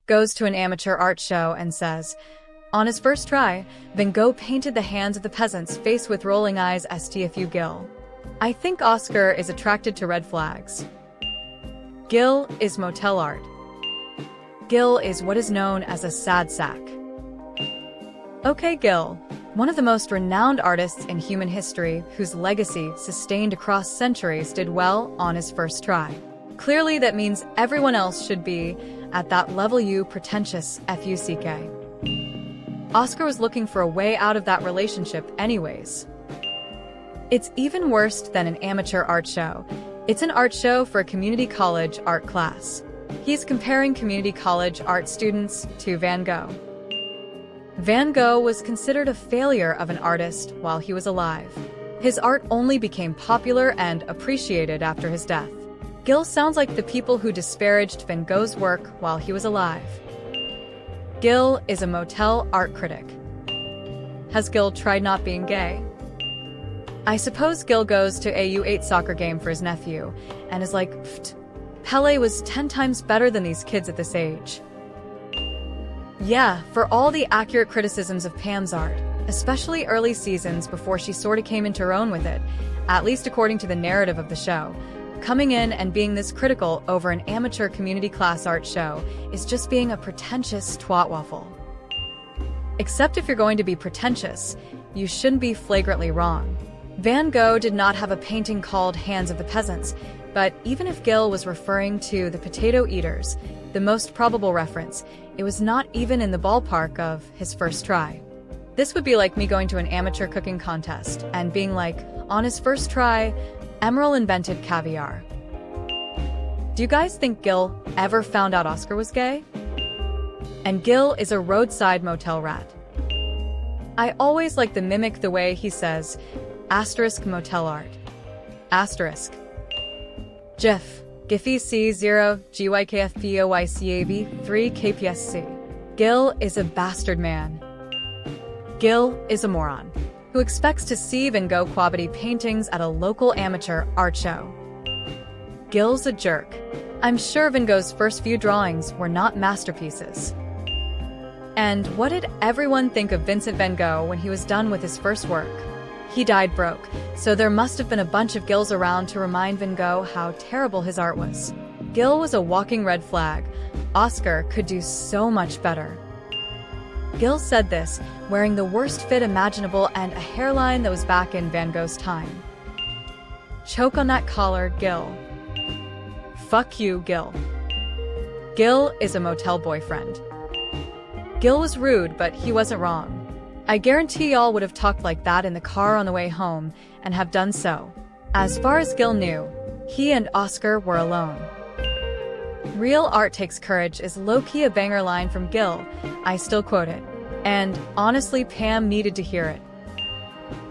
goes to an amateur art show and says, on his first try, Van Gogh painted the hands of the peasant's face with rolling eyes stfu Gogh. I think Oscar is attracted to red flags. Gogh is motel art. Gogh is what is known as a sad sack. Okay, Gogh, one of the most renowned artists in human history whose legacy, sustained across centuries, did well on his first try. Clearly that means everyone else should be at that level. You pretentious fuck. Oscar was looking for a way out of that relationship anyways. It's even worse than an amateur art show. It's an art show for a community college art class. He's comparing community college art students to Van Gogh. Van Gogh was considered a failure of an artist while he was alive. His art only became popular and appreciated after his death. Gogh sounds like the people who disparaged Van Gogh's work while he was alive. Gogh is a motel art critic. Has Gogh tried not being gay? I suppose Gogh goes to a U8 soccer game for his nephew and is like, pfft, Pele was 10 times better than these kids at this age. Yeah, for all the accurate criticisms of Pam's art, especially early seasons before she sorta came into her own with it, at least according to the narrative of the show, coming in and being this critical over an amateur community class art show is just being a pretentious twat waffle. Except if you're going to be pretentious, you shouldn't be flagrantly wrong. Van Gogh did not have a painting called Hands of the Peasants, but even if Gogh was referring to the potato eaters, the most probable reference, it was not even in the ballpark of his first try. This would be like me going to an amateur cooking contest and being like, on his first try, Emerald invented caviar. Do you guys think Gogh ever found out Oscar was gay? And Gogh is a roadside motel rat. I always like the mimic the way he says, asterisk motel art. Asterisk. GIF. Giphy C0 GYKFPOYCAV 3 KPSC. Gogh is a bastard man. Gogh is a moron who expects to see Van Gogh quality paintings at a local amateur art show. Gogh's a jerk. I'm sure Van Gogh's first few drawings were not masterpieces. And what did everyone think of Vincent van Gogh when he was done with his first work? He died broke, so there must have been a bunch of Goghs around to remind Van Gogh how terrible his art was. Gogh was a walking red flag. Oscar could do so much better. Gogh said this, wearing the worst fit imaginable and a hairline that was back in Van Gogh's time. Choke on that collar, Gogh. Fuck you, Gogh. Gogh is a motel boyfriend. Gogh was rude, but he wasn't wrong. I guarantee y'all would have talked like that in the car on the way home, and have done so. As far as Gogh knew, he and Oscar were alone. Real art takes courage is low-key a banger line from Gogh. I still quote it. And, honestly, Pam needed to hear it.